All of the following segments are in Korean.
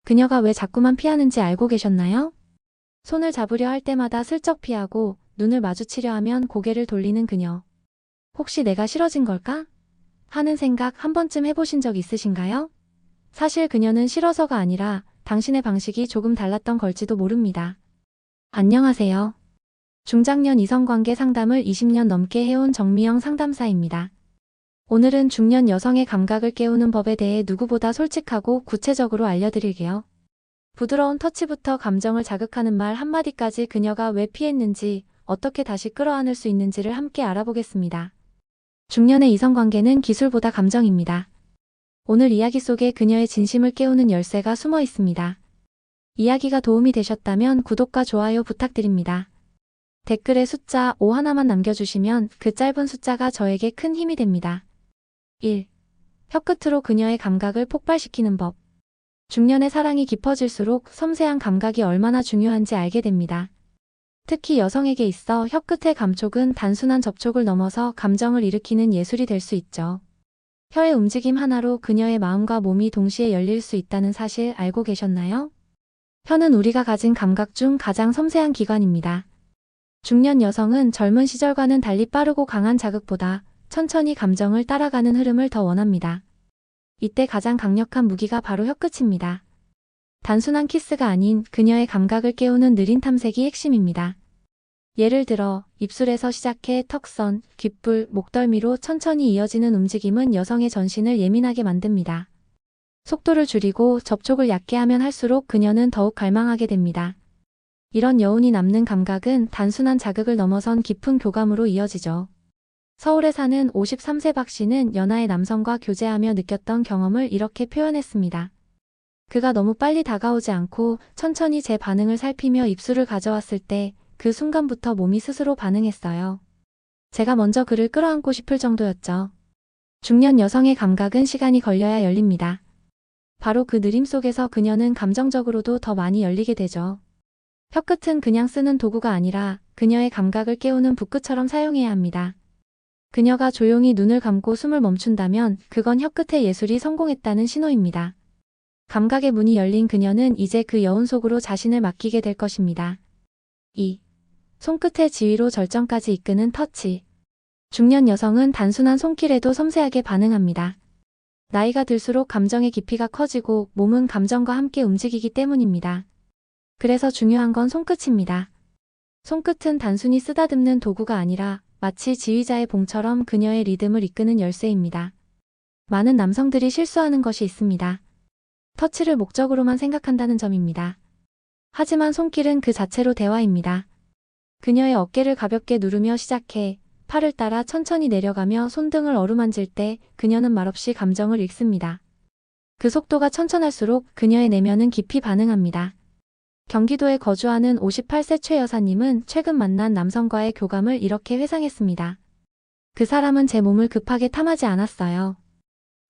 그녀가 왜 자꾸만 피하는지 알고 계셨나요? 손을 잡으려 할 때마다 슬쩍 피하고 눈을 마주치려 하면 고개를 돌리는 그녀. 혹시 내가 싫어진 걸까? 하는 생각 한 번쯤 해보신 적 있으신가요? 사실 그녀는 싫어서가 아니라 당신의 방식이 조금 달랐던 걸지도 모릅니다. 안녕하세요. 중장년 이성관계 상담을 20년 넘게 해온 정미영 상담사입니다. 오늘은 중년 여성의 감각을 깨우는 법에 대해 누구보다 솔직하고 구체적으로 알려드릴게요. 부드러운 터치부터 감정을 자극하는 말 한마디까지 그녀가 왜 피했는지, 어떻게 다시 끌어안을 수 있는지를 함께 알아보겠습니다. 중년의 이성관계는 기술보다 감정입니다. 오늘 이야기 속에 그녀의 진심을 깨우는 열쇠가 숨어 있습니다. 이야기가 도움이 되셨다면 구독과 좋아요 부탁드립니다. 댓글에 숫자 5 하나만 남겨주시면 그 짧은 숫자가 저에게 큰 힘이 됩니다. 1. 혀끝으로 그녀의 감각을 폭발시키는 법. 중년의 사랑이 깊어질수록 섬세한 감각이 얼마나 중요한지 알게 됩니다. 특히 여성에게 있어 혀끝의 감촉은 단순한 접촉을 넘어서 감정을 일으키는 예술이 될 수 있죠. 혀의 움직임 하나로 그녀의 마음과 몸이 동시에 열릴 수 있다는 사실 알고 계셨나요? 혀는 우리가 가진 감각 중 가장 섬세한 기관입니다. 중년 여성은 젊은 시절과는 달리 빠르고 강한 자극보다 천천히 감정을 따라가는 흐름을 더 원합니다. 이때 가장 강력한 무기가 바로 혀끝입니다. 단순한 키스가 아닌 그녀의 감각을 깨우는 느린 탐색이 핵심입니다. 예를 들어 입술에서 시작해 턱선, 귓불, 목덜미로 천천히 이어지는 움직임은 여성의 전신을 예민하게 만듭니다. 속도를 줄이고 접촉을 얕게 하면 할수록 그녀는 더욱 갈망하게 됩니다. 이런 여운이 남는 감각은 단순한 자극을 넘어선 깊은 교감으로 이어지죠. 서울에 사는 53세 박 씨는 연하의 남성과 교제하며 느꼈던 경험을 이렇게 표현했습니다. 그가 너무 빨리 다가오지 않고 천천히 제 반응을 살피며 입술을 가져왔을 때 그 순간부터 몸이 스스로 반응했어요. 제가 먼저 그를 끌어안고 싶을 정도였죠. 중년 여성의 감각은 시간이 걸려야 열립니다. 바로 그 느림 속에서 그녀는 감정적으로도 더 많이 열리게 되죠. 혀끝은 그냥 쓰는 도구가 아니라 그녀의 감각을 깨우는 붓끝처럼 사용해야 합니다. 그녀가 조용히 눈을 감고 숨을 멈춘다면 그건 혀끝의 예술이 성공했다는 신호입니다. 감각의 문이 열린 그녀는 이제 그 여운 속으로 자신을 맡기게 될 것입니다. 2. 손끝의 지위로 절정까지 이끄는 터치. 중년 여성은 단순한 손길에도 섬세하게 반응합니다. 나이가 들수록 감정의 깊이가 커지고 몸은 감정과 함께 움직이기 때문입니다. 그래서 중요한 건 손끝입니다. 손끝은 단순히 쓰다듬는 도구가 아니라 마치 지휘자의 봉처럼 그녀의 리듬을 이끄는 열쇠입니다. 많은 남성들이 실수하는 것이 있습니다. 터치를 목적으로만 생각한다는 점입니다. 하지만 손길은 그 자체로 대화입니다. 그녀의 어깨를 가볍게 누르며 시작해 팔을 따라 천천히 내려가며 손등을 어루만질 때 그녀는 말없이 감정을 읽습니다. 그 속도가 천천할수록 그녀의 내면은 깊이 반응합니다. 경기도에 거주하는 58세 최 여사님은 최근 만난 남성과의 교감을 이렇게 회상했습니다. 그 사람은 제 몸을 급하게 탐하지 않았어요.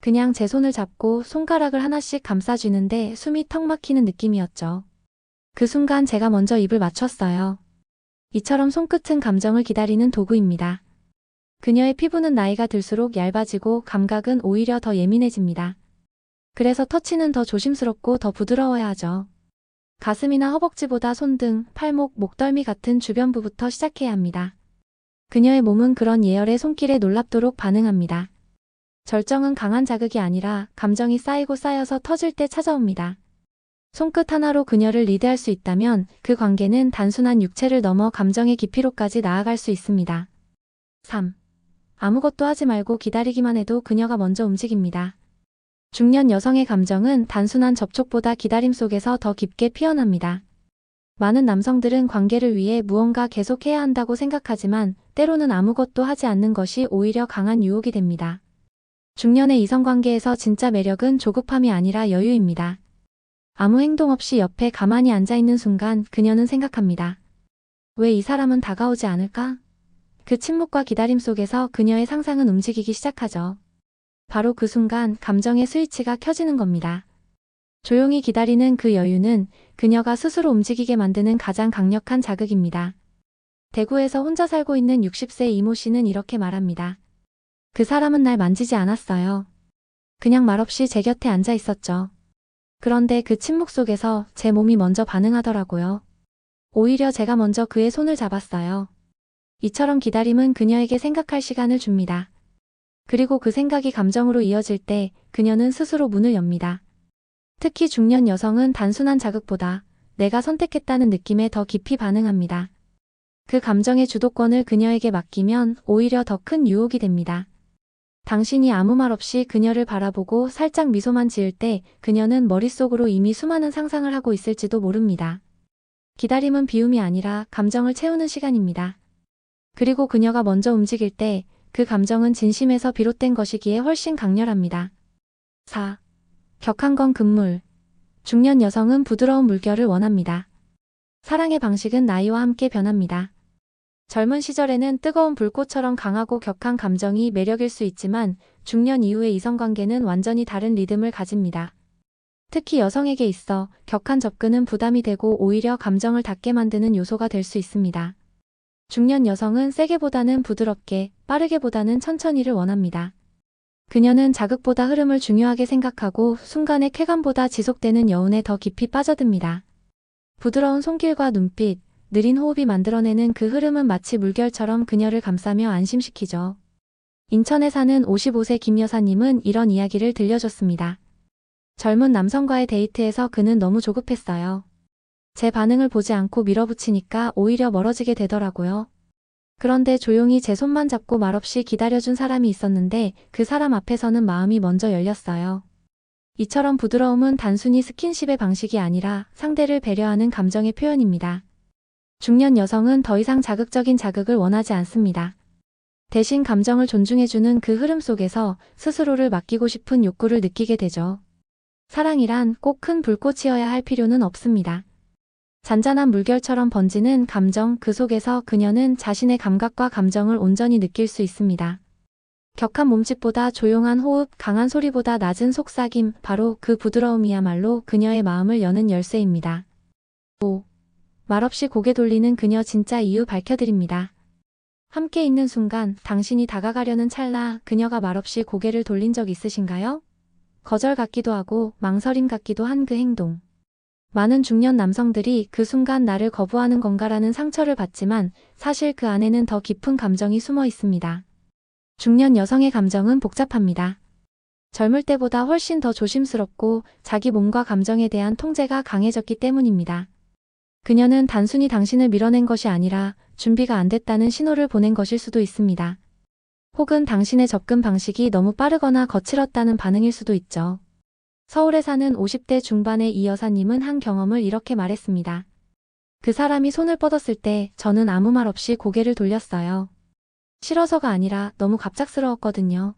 그냥 제 손을 잡고 손가락을 하나씩 감싸주는데 숨이 턱 막히는 느낌이었죠. 그 순간 제가 먼저 입을 맞췄어요. 이처럼 손끝은 감정을 기다리는 도구입니다. 그녀의 피부는 나이가 들수록 얇아지고 감각은 오히려 더 예민해집니다. 그래서 터치는 더 조심스럽고 더 부드러워야 하죠. 가슴이나 허벅지보다 손등, 팔목, 목덜미 같은 주변부부터 시작해야 합니다. 그녀의 몸은 그런 예열의 손길에 놀랍도록 반응합니다. 절정은 강한 자극이 아니라 감정이 쌓이고 쌓여서 터질 때 찾아옵니다. 손끝 하나로 그녀를 리드할 수 있다면 그 관계는 단순한 육체를 넘어 감정의 깊이로까지 나아갈 수 있습니다. 3. 아무것도 하지 말고 기다리기만 해도 그녀가 먼저 움직입니다. 중년 여성의 감정은 단순한 접촉보다 기다림 속에서 더 깊게 피어납니다. 많은 남성들은 관계를 위해 무언가 계속해야 한다고 생각하지만 때로는 아무것도 하지 않는 것이 오히려 강한 유혹이 됩니다. 중년의 이성관계에서 진짜 매력은 조급함이 아니라 여유입니다. 아무 행동 없이 옆에 가만히 앉아있는 순간 그녀는 생각합니다. 왜 이 사람은 다가오지 않을까? 그 침묵과 기다림 속에서 그녀의 상상은 움직이기 시작하죠. 바로 그 순간 감정의 스위치가 켜지는 겁니다. 조용히 기다리는 그 여유는 그녀가 스스로 움직이게 만드는 가장 강력한 자극입니다. 대구에서 혼자 살고 있는 60세 이모 씨는 이렇게 말합니다. 그 사람은 날 만지지 않았어요. 그냥 말없이 제 곁에 앉아 있었죠. 그런데 그 침묵 속에서 제 몸이 먼저 반응하더라고요. 오히려 제가 먼저 그의 손을 잡았어요. 이처럼 기다림은 그녀에게 생각할 시간을 줍니다. 그리고 그 생각이 감정으로 이어질 때 그녀는 스스로 문을 엽니다. 특히 중년 여성은 단순한 자극보다 내가 선택했다는 느낌에 더 깊이 반응합니다. 그 감정의 주도권을 그녀에게 맡기면 오히려 더 큰 유혹이 됩니다. 당신이 아무 말 없이 그녀를 바라보고 살짝 미소만 지을 때 그녀는 머릿속으로 이미 수많은 상상을 하고 있을지도 모릅니다. 기다림은 비움이 아니라 감정을 채우는 시간입니다. 그리고 그녀가 먼저 움직일 때 그 감정은 진심에서 비롯된 것이기에 훨씬 강렬합니다. 4. 격한 건 금물. 중년 여성은 부드러운 물결을 원합니다. 사랑의 방식은 나이와 함께 변합니다. 젊은 시절에는 뜨거운 불꽃처럼 강하고 격한 감정이 매력일 수 있지만 중년 이후의 이성관계는 완전히 다른 리듬을 가집니다. 특히 여성에게 있어 격한 접근은 부담이 되고 오히려 감정을 닿게 만드는 요소가 될 수 있습니다. 중년 여성은 세게보다는 부드럽게, 빠르게보다는 천천히를 원합니다. 그녀는 자극보다 흐름을 중요하게 생각하고 순간의 쾌감보다 지속되는 여운에 더 깊이 빠져듭니다. 부드러운 손길과 눈빛, 느린 호흡이 만들어내는 그 흐름은 마치 물결처럼 그녀를 감싸며 안심시키죠. 인천에 사는 55세 김 여사님은 이런 이야기를 들려줬습니다. 젊은 남성과의 데이트에서 그는 너무 조급했어요. 제 반응을 보지 않고 밀어붙이니까 오히려 멀어지게 되더라고요. 그런데 조용히 제 손만 잡고 말없이 기다려준 사람이 있었는데 그 사람 앞에서는 마음이 먼저 열렸어요. 이처럼 부드러움은 단순히 스킨십의 방식이 아니라 상대를 배려하는 감정의 표현입니다. 중년 여성은 더 이상 자극적인 자극을 원하지 않습니다. 대신 감정을 존중해주는 그 흐름 속에서 스스로를 맡기고 싶은 욕구를 느끼게 되죠. 사랑이란 꼭 큰 불꽃이어야 할 필요는 없습니다. 잔잔한 물결처럼 번지는 감정, 그 속에서 그녀는 자신의 감각과 감정을 온전히 느낄 수 있습니다. 격한 몸짓보다 조용한 호흡, 강한 소리보다 낮은 속삭임, 바로 그 부드러움이야말로 그녀의 마음을 여는 열쇠입니다. 5. 말없이 고개 돌리는 그녀 진짜 이유 밝혀드립니다. 함께 있는 순간, 당신이 다가가려는 찰나 그녀가 말없이 고개를 돌린 적 있으신가요? 거절 같기도 하고 망설임 같기도 한 그 행동. 많은 중년 남성들이 그 순간 나를 거부하는 건가라는 상처를 받지만 사실 그 안에는 더 깊은 감정이 숨어 있습니다. 중년 여성의 감정은 복잡합니다. 젊을 때보다 훨씬 더 조심스럽고 자기 몸과 감정에 대한 통제가 강해졌기 때문입니다. 그녀는 단순히 당신을 밀어낸 것이 아니라 준비가 안 됐다는 신호를 보낸 것일 수도 있습니다. 혹은 당신의 접근 방식이 너무 빠르거나 거칠었다는 반응일 수도 있죠. 서울에 사는 50대 중반의 이 여사님은 한 경험을 이렇게 말했습니다. 그 사람이 손을 뻗었을 때 저는 아무 말 없이 고개를 돌렸어요. 싫어서가 아니라 너무 갑작스러웠거든요.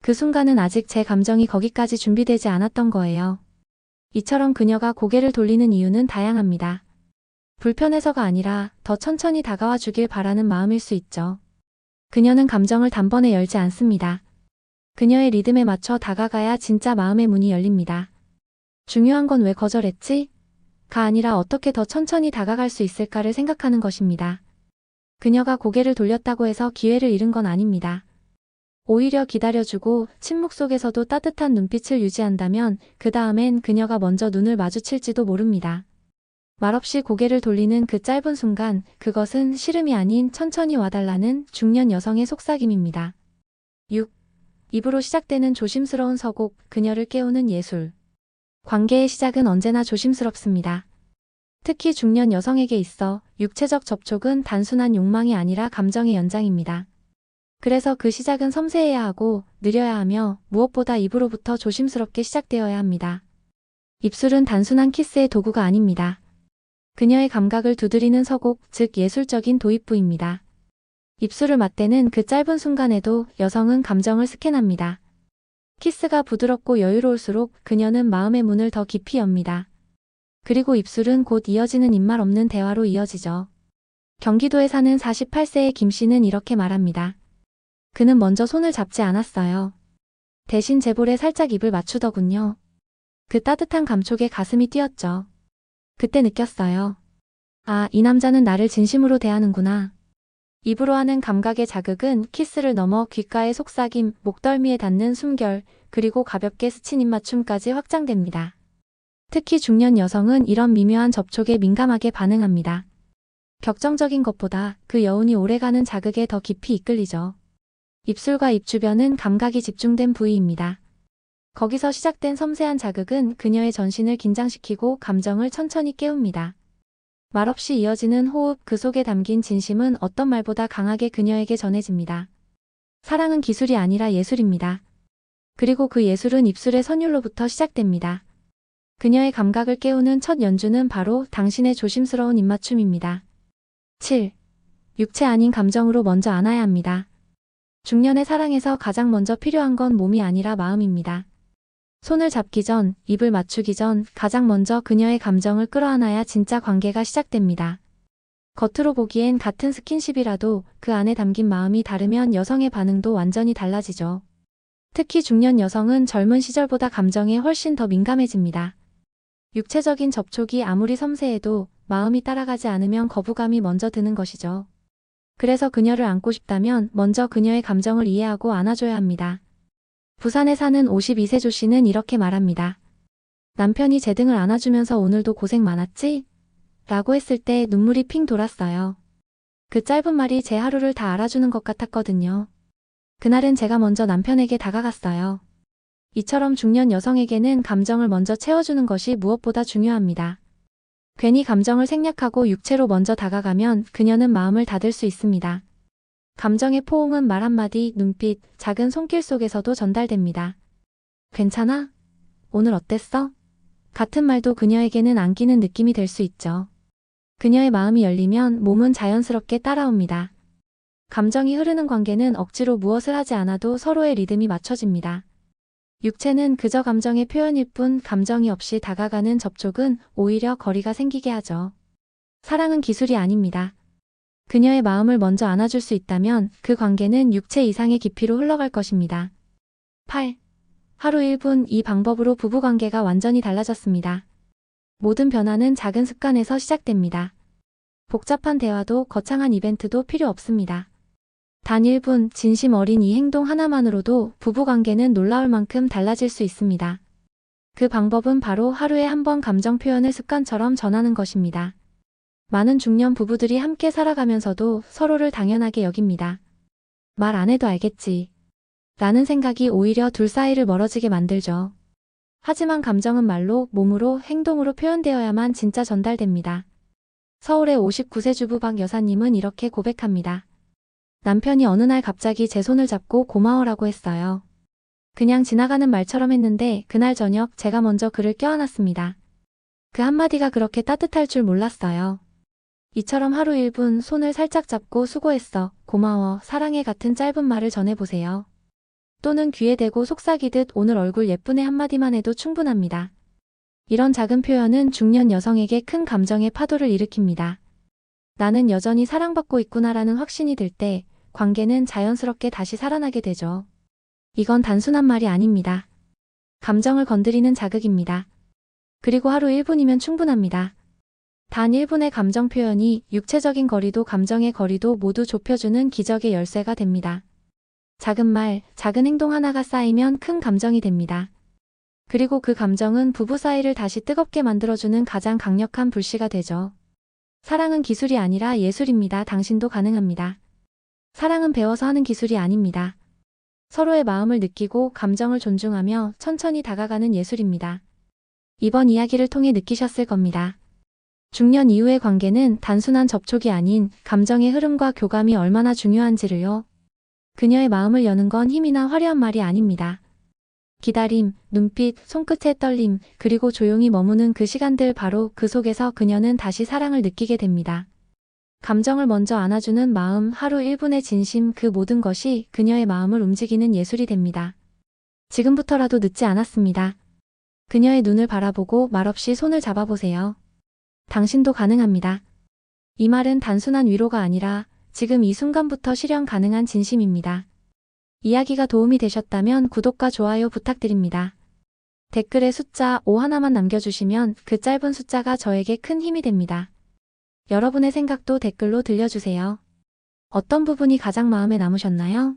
그 순간은 아직 제 감정이 거기까지 준비되지 않았던 거예요. 이처럼 그녀가 고개를 돌리는 이유는 다양합니다. 불편해서가 아니라 더 천천히 다가와 주길 바라는 마음일 수 있죠. 그녀는 감정을 단번에 열지 않습니다. 그녀의 리듬에 맞춰 다가가야 진짜 마음의 문이 열립니다. 중요한 건 왜 거절했지? 가 아니라 어떻게 더 천천히 다가갈 수 있을까를 생각하는 것입니다. 그녀가 고개를 돌렸다고 해서 기회를 잃은 건 아닙니다. 오히려 기다려주고 침묵 속에서도 따뜻한 눈빛을 유지한다면 그 다음엔 그녀가 먼저 눈을 마주칠지도 모릅니다. 말없이 고개를 돌리는 그 짧은 순간, 그것은 싫음이 아닌 천천히 와달라는 중년 여성의 속삭임입니다. 6. 입으로 시작되는 조심스러운 서곡, 그녀를 깨우는 예술. 관계의 시작은 언제나 조심스럽습니다. 특히 중년 여성에게 있어 육체적 접촉은 단순한 욕망이 아니라 감정의 연장입니다. 그래서 그 시작은 섬세해야 하고 느려야 하며 무엇보다 입으로부터 조심스럽게 시작되어야 합니다. 입술은 단순한 키스의 도구가 아닙니다. 그녀의 감각을 두드리는 서곡, 즉 예술적인 도입부입니다. 입술을 맞대는 그 짧은 순간에도 여성은 감정을 스캔합니다. 키스가 부드럽고 여유로울수록 그녀는 마음의 문을 더 깊이 엽니다. 그리고 입술은 곧 이어지는 입말 없는 대화로 이어지죠. 경기도에 사는 48세의 김 씨는 이렇게 말합니다. 그는 먼저 손을 잡지 않았어요. 대신 제 볼에 살짝 입을 맞추더군요. 그 따뜻한 감촉에 가슴이 뛰었죠. 그때 느꼈어요. 아, 이 남자는 나를 진심으로 대하는구나. 입으로 하는 감각의 자극은 키스를 넘어 귓가의 속삭임, 목덜미에 닿는 숨결, 그리고 가볍게 스친 입맞춤까지 확장됩니다. 특히 중년 여성은 이런 미묘한 접촉에 민감하게 반응합니다. 격정적인 것보다 그 여운이 오래가는 자극에 더 깊이 이끌리죠. 입술과 입 주변은 감각이 집중된 부위입니다. 거기서 시작된 섬세한 자극은 그녀의 전신을 긴장시키고 감정을 천천히 깨웁니다. 말없이 이어지는 호흡, 그 속에 담긴 진심은 어떤 말보다 강하게 그녀에게 전해집니다. 사랑은 기술이 아니라 예술입니다. 그리고 그 예술은 입술의 선율로부터 시작됩니다. 그녀의 감각을 깨우는 첫 연주는 바로 당신의 조심스러운 입맞춤입니다. 7. 육체 아닌 감정으로 먼저 안아야 합니다. 중년의 사랑에서 가장 먼저 필요한 건 몸이 아니라 마음입니다. 손을 잡기 전, 입을 맞추기 전 가장 먼저 그녀의 감정을 끌어안아야 진짜 관계가 시작됩니다. 겉으로 보기엔 같은 스킨십이라도 그 안에 담긴 마음이 다르면 여성의 반응도 완전히 달라지죠. 특히 중년 여성은 젊은 시절보다 감정에 훨씬 더 민감해집니다. 육체적인 접촉이 아무리 섬세해도 마음이 따라가지 않으면 거부감이 먼저 드는 것이죠. 그래서 그녀를 안고 싶다면 먼저 그녀의 감정을 이해하고 안아줘야 합니다. 부산에 사는 52세 조 씨는 이렇게 말합니다. 남편이 제 등을 안아주면서 오늘도 고생 많았지? 라고 했을 때 눈물이 핑 돌았어요. 그 짧은 말이 제 하루를 다 알아주는 것 같았거든요. 그날은 제가 먼저 남편에게 다가갔어요. 이처럼 중년 여성에게는 감정을 먼저 채워주는 것이 무엇보다 중요합니다. 괜히 감정을 생략하고 육체로 먼저 다가가면 그녀는 마음을 닫을 수 있습니다. 감정의 포옹은 말 한마디, 눈빛, 작은 손길 속에서도 전달됩니다. 괜찮아? 오늘 어땠어? 같은 말도 그녀에게는 안기는 느낌이 될 수 있죠. 그녀의 마음이 열리면 몸은 자연스럽게 따라옵니다. 감정이 흐르는 관계는 억지로 무엇을 하지 않아도 서로의 리듬이 맞춰집니다. 육체는 그저 감정의 표현일 뿐 감정이 없이 다가가는 접촉은 오히려 거리가 생기게 하죠. 사랑은 기술이 아닙니다. 그녀의 마음을 먼저 안아줄 수 있다면 그 관계는 육체 이상의 깊이로 흘러갈 것입니다. 8. 하루 1분 이 방법으로 부부관계가 완전히 달라졌습니다. 모든 변화는 작은 습관에서 시작됩니다. 복잡한 대화도 거창한 이벤트도 필요 없습니다. 단 1분 진심 어린 이 행동 하나만으로도 부부관계는 놀라울 만큼 달라질 수 있습니다. 그 방법은 바로 하루에 한 번 감정 표현을 습관처럼 전하는 것입니다. 많은 중년 부부들이 함께 살아가면서도 서로를 당연하게 여깁니다. 말 안 해도 알겠지. 라는 생각이 오히려 둘 사이를 멀어지게 만들죠. 하지만 감정은 말로, 몸으로, 행동으로 표현되어야만 진짜 전달됩니다. 서울의 59세 주부 박 여사님은 이렇게 고백합니다. 남편이 어느 날 갑자기 제 손을 잡고 고마워라고 했어요. 그냥 지나가는 말처럼 했는데 그날 저녁 제가 먼저 그를 껴안았습니다. 그 한마디가 그렇게 따뜻할 줄 몰랐어요. 이처럼 하루 1분 손을 살짝 잡고 수고했어, 고마워, 사랑해 같은 짧은 말을 전해보세요. 또는 귀에 대고 속삭이듯 오늘 얼굴 예쁘네 한마디만 해도 충분합니다. 이런 작은 표현은 중년 여성에게 큰 감정의 파도를 일으킵니다. 나는 여전히 사랑받고 있구나라는 확신이 들 때 관계는 자연스럽게 다시 살아나게 되죠. 이건 단순한 말이 아닙니다. 감정을 건드리는 자극입니다. 그리고 하루 1분이면 충분합니다. 단 1분의 감정 표현이 육체적인 거리도 감정의 거리도 모두 좁혀주는 기적의 열쇠가 됩니다. 작은 말, 작은 행동 하나가 쌓이면 큰 감정이 됩니다. 그리고 그 감정은 부부 사이를 다시 뜨겁게 만들어주는 가장 강력한 불씨가 되죠. 사랑은 기술이 아니라 예술입니다. 당신도 가능합니다. 사랑은 배워서 하는 기술이 아닙니다. 서로의 마음을 느끼고 감정을 존중하며 천천히 다가가는 예술입니다. 이번 이야기를 통해 느끼셨을 겁니다. 중년 이후의 관계는 단순한 접촉이 아닌 감정의 흐름과 교감이 얼마나 중요한지를요. 그녀의 마음을 여는 건 힘이나 화려한 말이 아닙니다. 기다림, 눈빛, 손끝의 떨림, 그리고 조용히 머무는 그 시간들 바로 그 속에서 그녀는 다시 사랑을 느끼게 됩니다. 감정을 먼저 안아주는 마음, 하루 1분의 진심, 그 모든 것이 그녀의 마음을 움직이는 예술이 됩니다. 지금부터라도 늦지 않았습니다. 그녀의 눈을 바라보고 말없이 손을 잡아보세요. 당신도 가능합니다. 이 말은 단순한 위로가 아니라 지금 이 순간부터 실현 가능한 진심입니다. 이야기가 도움이 되셨다면 구독과 좋아요 부탁드립니다. 댓글에 숫자 5 하나만 남겨주시면 그 짧은 숫자가 저에게 큰 힘이 됩니다. 여러분의 생각도 댓글로 들려주세요. 어떤 부분이 가장 마음에 남으셨나요?